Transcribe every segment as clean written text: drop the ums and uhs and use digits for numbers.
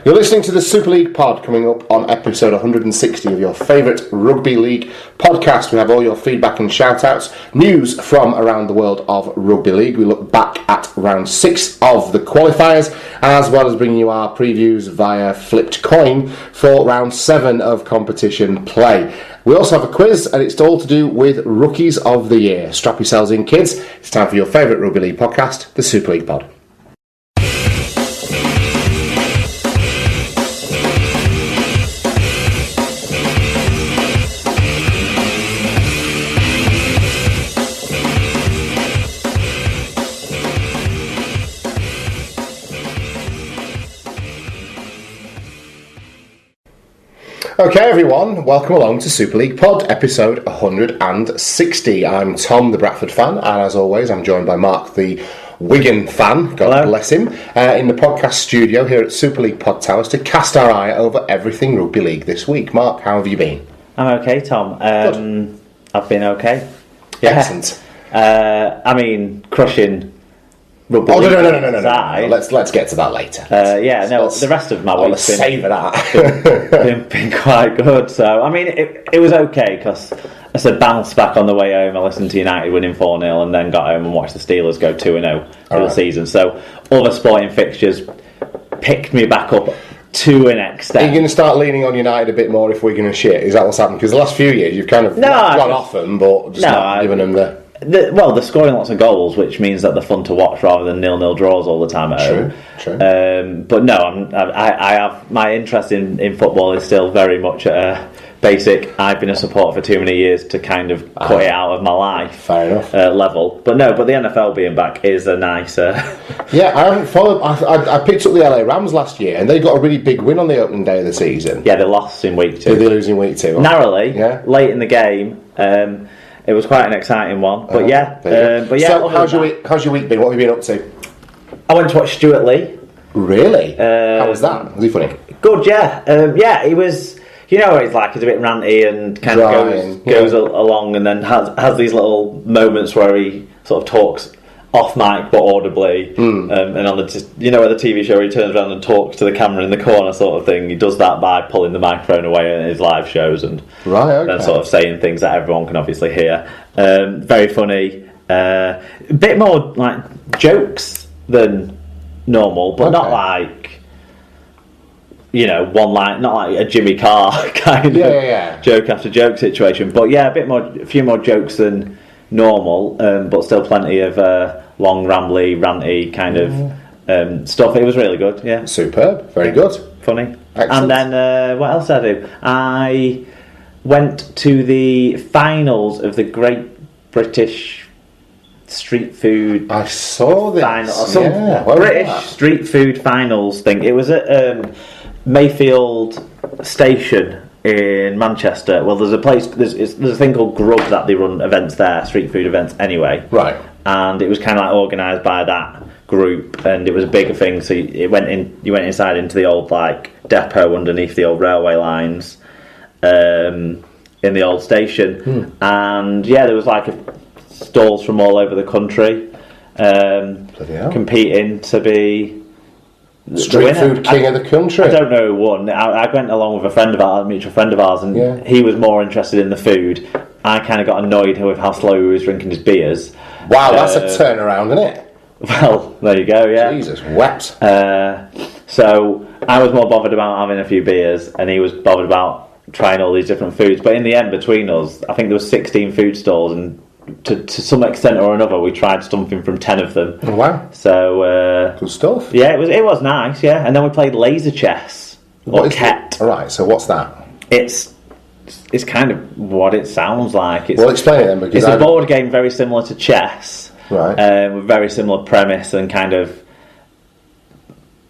You're listening to the Super League pod, coming up on episode 160 of your favourite rugby league podcast. We have all your feedback and shout-outs, news from around the world of rugby league. We look back at round 6 of the qualifiers, as well as bringing you our previews via flipped coin for round 7 of competition play. We also have a quiz, and it's all to do with Rookies of the Year. Strap yourselves in, kids. It's time for your favourite rugby league podcast, the Super League pod. Okay everyone, welcome along to Super League Pod, episode 160. I'm Tom, the Bradford fan, and as always I'm joined by Mark, the Wigan fan, God bless him, in the podcast studio here at Super League Pod Towers to cast our eye over everything rugby league this week. Mark, how have you been? I'm okay, Tom. I've been okay. Yeah. Excellent. Crushing rugby league. No. Let's get to that later. The rest of my week's been savour that. been quite good. So, it was okay because I said bounce back on the way home. I listened to United winning 4-0 and then got home and watched the Steelers go 2-0 for the season. So, other sporting fixtures picked me back up to an extent. Are you going to start leaning on United a bit more if Wigan are shit? Is that what's happened? Because the last few years you've kind of gone off them, but just not given them the... They're scoring lots of goals, which means that they're fun to watch rather than 0-0 draws all the time at home. True. But no, I have my interest in football is still very much at a basic. I've been a supporter for too many years to kind of cut it out of my life. Fair enough. Level, but the NFL being back is a nice. Yeah, I haven't followed. I picked up the LA Rams last year, and they got a really big win on the opening day of the season. Yeah, they lost in week 2. Did they lose in week 2? Narrowly. Yeah. Late in the game. It was quite an exciting one, but So, how's your week been? What have you been up to? I went to watch Stuart Lee. Really? How was that? Was he funny? Good, yeah. He was. You know what he's like. He's a bit ranty and kind of goes along, and then has these little moments where he sort of talks off mic but audibly, and on where the TV show he turns around and talks to the camera in the corner sort of thing. He does that by pulling the microphone away in his live shows and then sort of saying things that everyone can obviously hear. Very funny, a bit more like jokes than normal, but not like one line, not like a Jimmy Carr kind of joke after joke situation. But a few more jokes than normal, but still plenty of long, rambly, ranty kind of stuff. It was really good, yeah. Superb, very good. Funny. Excellent. And then, what else did I do? I went to the finals of the Great British Street Food... I saw this. British Street Food Finals thing. It was at Mayfield Station in Manchester. Well, there's a place, there's a thing called Grub that they run events there, street food events anyway. Right. And it was kind of like organised by that group, and it was a bigger thing. So you went inside into the old depot underneath the old railway lines, in the old station, and there was stalls from all over the country, competing to be Street food king of the country. I don't know who won. I went along with a mutual friend of ours, and he was more interested in the food. I kind of got annoyed with how slow he was drinking his beers. Wow, that's a turnaround, isn't it? Well, there you go, yeah. Jesus, wept. So I was more bothered about having a few beers, and he was bothered about trying all these different foods. But in the end, between us, I think there was 16 food stalls, and to some extent or another, we tried something from 10 of them. Oh, wow. So good stuff. Yeah, it was nice. Yeah, and then we played laser chess or ket. All right. So what's that? It's kind of what it sounds like. Explain it then, because it's a board game very similar to chess, right? With very similar premise and kind of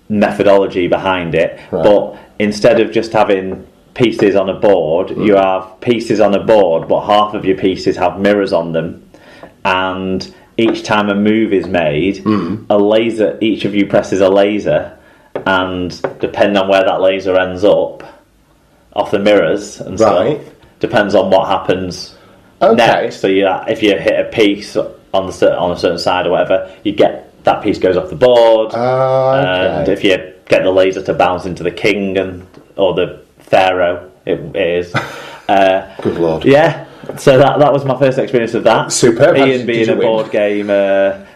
methodology behind it. Right. But instead of just having pieces on a board, you have pieces on a board, but half of your pieces have mirrors on them, and each time a move is made, each of you presses a laser, and depending on where that laser ends up off the mirrors and stuff, depends on what happens next. So if you hit a piece on a certain side or whatever, you get that piece goes off the board, and if you get the laser to bounce into the king or the pharaoh. It is. Good lord. Yeah. So that was my first experience of that. Superb. Ian being a board game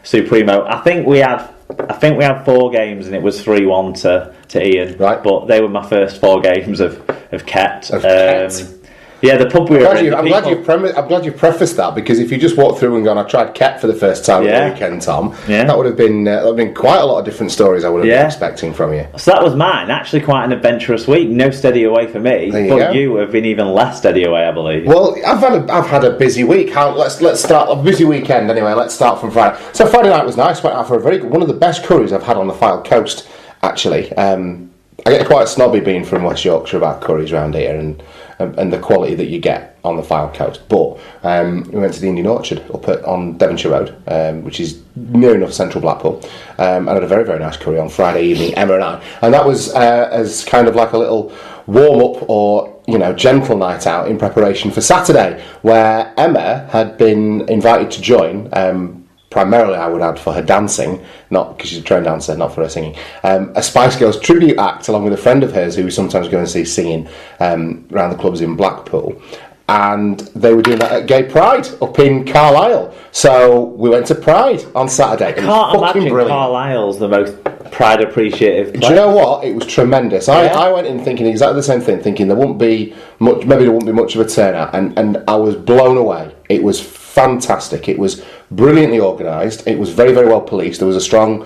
supremo. I think we had 4 games and it was 3-1 to Ian. Right. But they were my first 4 games of Ket. Ket. Yeah, the pub we were in. I'm glad you prefaced that, because if you just walked through and gone, I tried Ket for the first time at the weekend, Tom, that would have been quite a lot of different stories I would have been expecting from you. So that was mine. Actually, quite an adventurous week. No steady away for me, but you have been even less steady away, I believe. Well, I've had a busy week. Let's start a busy weekend anyway. Let's start from Friday. So Friday night was nice. Went out for one of the best curries I've had on the Fylde coast. Actually, I get quite snobby being from West Yorkshire about curries around here and the quality that you get on the Fylde coast. But we went to the Indian Orchard up on Devonshire Road, which is near enough central Blackpool, and had a very, very nice curry on Friday evening, Emma and I. And that was as kind of like a little warm-up or, gentle night out in preparation for Saturday, where Emma had been invited to join, primarily I would add for her dancing, not because she's a trained dancer, not for her singing, a Spice Girls tribute act along with a friend of hers who we sometimes go and see singing around the clubs in Blackpool. And they were doing that at Gay Pride up in Carlisle. So we went to Pride on Saturday. I can't imagine Carlisle's the most Pride appreciative place. Do you know what? It was tremendous. Yeah. I went in thinking exactly the same thing, thinking there wouldn't be much of a turnout, and I was blown away. It was fantastic. It was brilliantly organised. It was very, very well policed. There was a strong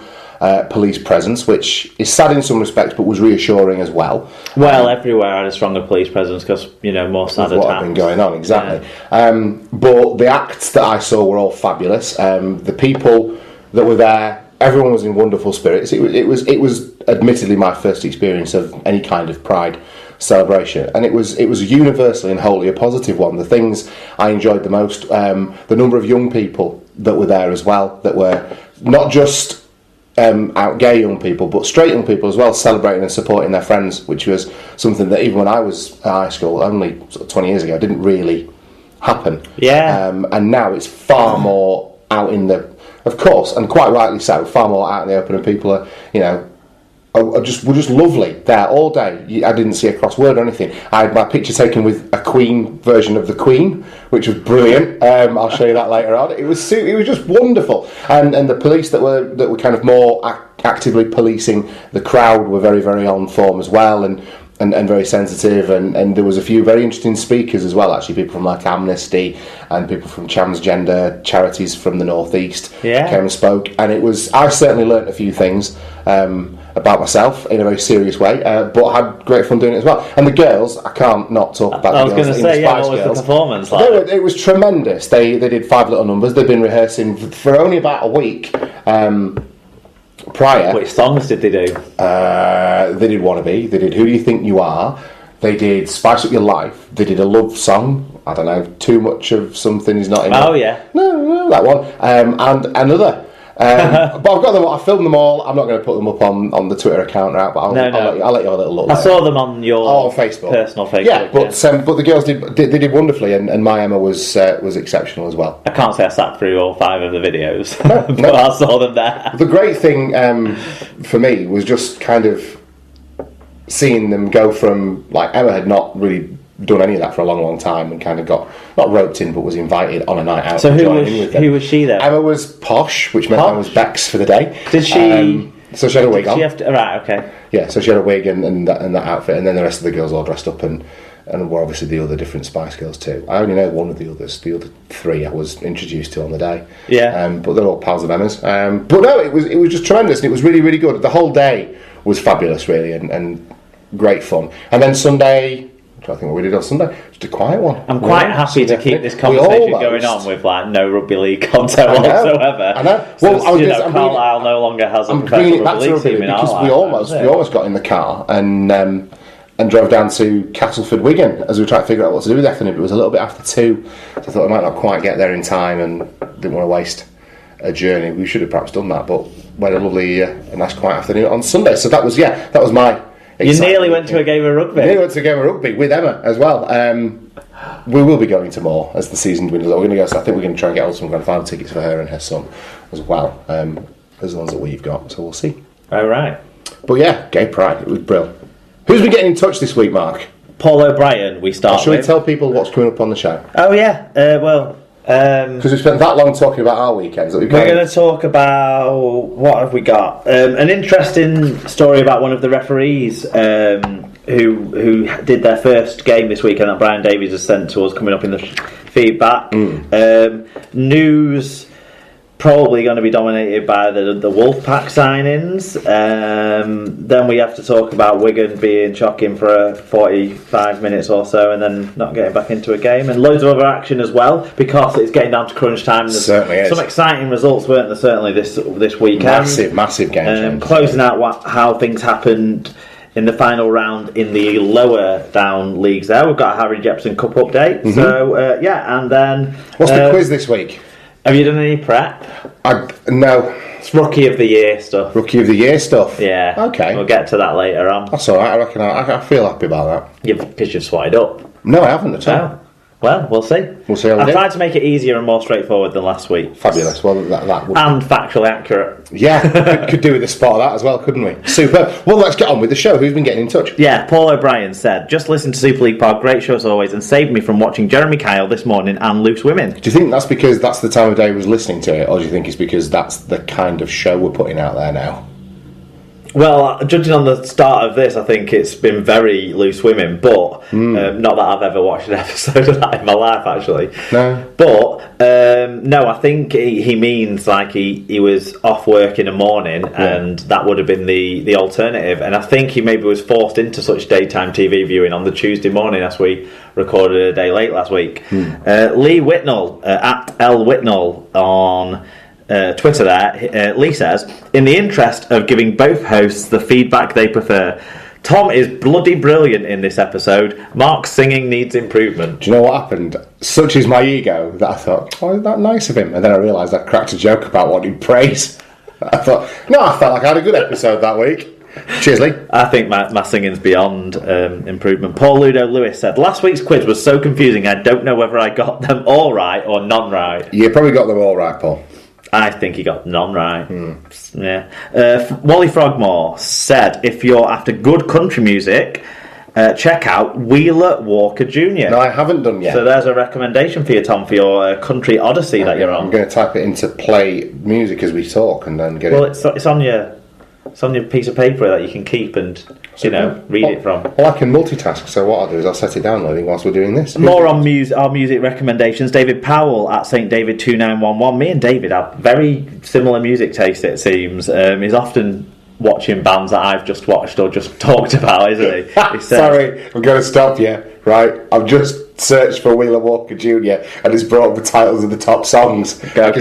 police presence, which is sad in some respects, but was reassuring as well. Well, everywhere had a stronger police presence because, more sad attacks. What had been going on, exactly. Yeah. But the acts that I saw were all fabulous. The people that were there, everyone was in wonderful spirits. It was admittedly my first experience of any kind of Pride celebration, and it was universally and wholly a positive one. The things I enjoyed the most, the number of young people that were there as well, that were not just out gay young people, but straight young people as well, celebrating and supporting their friends, which was something that even when I was at high school, only sort of 20 years ago, didn't really happen. Yeah. And now it's far more out in the, of course, and quite rightly so, far more out in the open, and people are, were just lovely there all day. I didn't see a cross word or anything. I had my picture taken with a Queen version of the Queen, which was brilliant. I'll show you that later on. It was just wonderful, and the police that were kind of more actively policing the crowd were very, very on form as well, and very sensitive, and there was a few very interesting speakers as well, actually, people from like Amnesty and people from transgender charities from the northeast came and spoke, and I certainly learnt a few things about myself in a very serious way, but I had great fun doing it as well. And the girls, I can't not talk about the girls. I was going to say, what was the performance like? It was tremendous. They did 5 little numbers. They'd been rehearsing for only about a week prior. Which songs did they do? They did Wannabe. They did Who Do You Think You Are? They did Spice Up Your Life. They did a love song. I don't know, Too Much of Something Is Not Enough. Oh, yeah. No, that one. And another. But I've got them. I filmed them all. I'm not going to put them up on the Twitter account now, but I'll let you have a little look. I saw them on your Facebook. Personal Facebook. Yeah, but the girls did wonderfully, and my Emma was exceptional as well. I can't say I sat through all 5 of the videos, but I saw them there. The great thing for me was just kind of seeing them go from, like, Emma had not really done any of that for a long, long time, and kind of got not roped in, but was invited on a night out. So who was she then? Emma was posh, which meant I was Bex for the day. Did she? So she had a wig on. Right, okay. Yeah, so she had a wig and that outfit, and then the rest of the girls all dressed up and were obviously the other different Spice Girls too. I only know one of the others. The other 3 I was introduced to on the day. Yeah. But they're all pals of Emma's. But no, it was just tremendous, and it was really, really good. The whole day was fabulous, really, and great fun. And then Sunday, I think what we did on Sunday, just a quiet one. I'm quite happy to keep this conversation going on with no rugby league content whatsoever. I know. Well, Carlisle no longer has a professional rugby league team in our life. We almost got in the car and drove down to Castleford, Wigan, as we were trying to figure out what to do with the afternoon. But it was a little bit after 2, so I thought I might not quite get there in time, and didn't want to waste a journey. We should have perhaps done that, but we had a nice quiet afternoon on Sunday. So that was my. You nearly went to a game of rugby. Nearly went to a game of rugby with Emma as well. We will be going to more as the season dwindles. We're going to go. So I think we're going to try and get some grand final tickets for her and her son as well as the ones that we've got. So we'll see. All right. But yeah, gay pride, it was brilliant. Who's been getting in touch this week, Mark? Paul O'Brien, we start Should we tell people what's coming up on the show? Oh, yeah. Because we spent that long talking about our weekends. We're going to talk about... What have we got? An interesting story about one of the referees who did their first game this weekend that Brian Davies has sent to us, coming up in the feedback. News... probably going to be dominated by the Wolfpack signings. Then we have to talk about Wigan being shocking for 45 minutes or so and then not getting back into a game. And loads of other action as well, because it's getting down to crunch time. There's certainly is. Some exciting results, weren't there, certainly this weekend. Massive game. Closing out how things happened in the final round in the lower down leagues there. We've got a Harry Jepson Cup update. So, and then... What's the quiz this week? Have you done any prep? No. It's Rookie of the Year stuff. Rookie of the Year stuff? Yeah. Okay. We'll get to that later on. That's alright, I reckon I feel happy about that. Because you've swatted up. No, I haven't at all. Oh. Well, we'll see. We'll see how we I do. tried to make it easier and more straightforward than last week. Fabulous. Well, that would... And factually accurate. Yeah, could do with a spot of that as well, couldn't we? Super. Well, let's get on with the show. Who's been getting in touch? Yeah, Paul O'Brien said, just listen to Super League Pod, great show as always, and saved me from watching Jeremy Kyle this morning and Loose Women. Do you think that's because that's the time of day we was listening to it, or do you think it's because that's the kind of show we're putting out there now? Well, judging on the start of this, I think it's been very Loose Women, but not that I've ever watched an episode of that in my life, actually. No. But, no, I think he means like he was off work in the morning, and that would have been the alternative. And I think he maybe was forced into such daytime TV viewing on the Tuesday morning, as we recorded a day late last week. Lee Whitnell, at L Whitnell on... Twitter there, Lee says, in the interest of giving both hosts the feedback they prefer, Tom is bloody brilliant in this episode. Mark's singing needs improvement. Do you know what happened? Such is my ego that I thought, oh, isn't that nice of him? And then I realised I cracked a joke about wanting praise. I thought, no, I felt like I had a good episode that week. Cheers, Lee. I think my singing's beyond improvement. Paul Ludo Lewis said, last week's quiz was so confusing I don't know whether I got them all right or none right. You probably got them all right, Paul. I think he got none right. Yeah. Wally Frogmore said, if you're after good country music, check out Wheeler Walker Jr. No, I haven't done yet. So there's a recommendation for you, Tom, for your country odyssey that you're on. I'm going to type it into play music as we talk and then get it. Well, it's on your piece of paper that you can keep and read it from. Well, I can multitask, so what I'll do is I'll set it downloading whilst we're doing this. More on our music recommendations. David Powell at St David 2911. Me and David have very similar music taste, it seems. He's often watching bands that I've just watched or just talked about, isn't he? Sorry, I'm going to stop you. Right, I've just searched for Wheeler Walker Jr. and it's brought up the titles of the top songs. Okay. I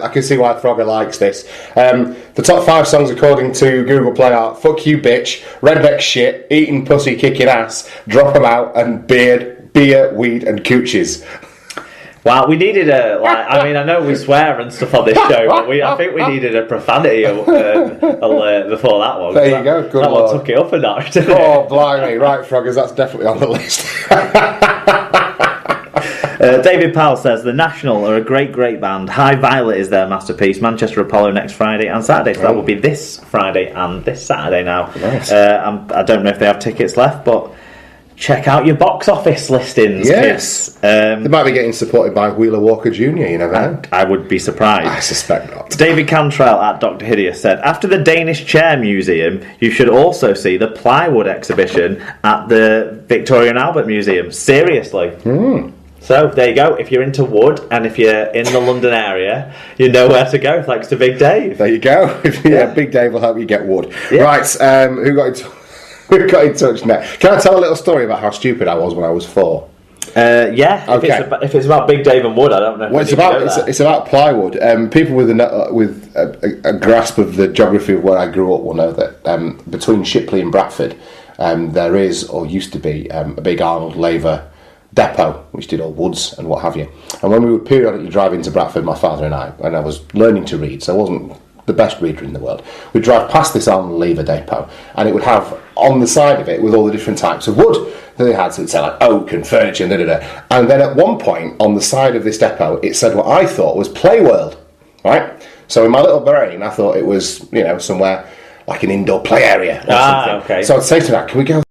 can see why Frogger likes this. The top 5 songs according to Google Play are "Fuck You Bitch," "Redneck Shit," "Eating Pussy, Kicking Ass," "Drop 'Em Out," and "Beer, Weed and Coochies." Wow, we needed I know we swear and stuff on this show, but I think we needed a profanity alert before that one. There you go, good that Lord. One took it up a notch, didn't it? Oh, blimey. Right, Froggers, that's definitely on the list. David Powell says, The National are a great band. High Violet is their masterpiece. Manchester Apollo next Friday and Saturday. So that will be this Friday and this Saturday now. Nice. I don't know if they have tickets left, but... check out your box office listings, kids. They might be getting supported by Wheeler Walker Jr., you never know. I would be surprised. I suspect not. David Cantrell at Dr. Hideous said, after the Danish Chair Museum, you should also see the plywood exhibition at the Victoria and Albert Museum. Seriously. So, there you go. If you're into wood and if you're in the London area, you know where to go, thanks to Big Dave. There you go. Big Dave will help you get wood. Yeah. Right, who got in touch now? Can I tell a little story about how stupid I was when I was 4? Yeah. Okay. If it's about Big Dave and wood, I don't know. Well, it's about plywood. People with a grasp of the geography of where I grew up will know that between Shipley and Bradford, there is or used to be a big Arnold Laver depot which did all woods and what have you. And when we would periodically drive into Bradford, my father and I was learning to read, so I wasn't the best reader in the world, we'd drive past this Arnold Laver depot and it would have on the side of it with all the different types of wood that they had, so it'd say like oak and furniture and and then at one point on the side of this depot it said what I thought was Play World, right? So in my little brain I thought it was somewhere like an indoor play area or Ah, something. okay. So I'd say to that, can we go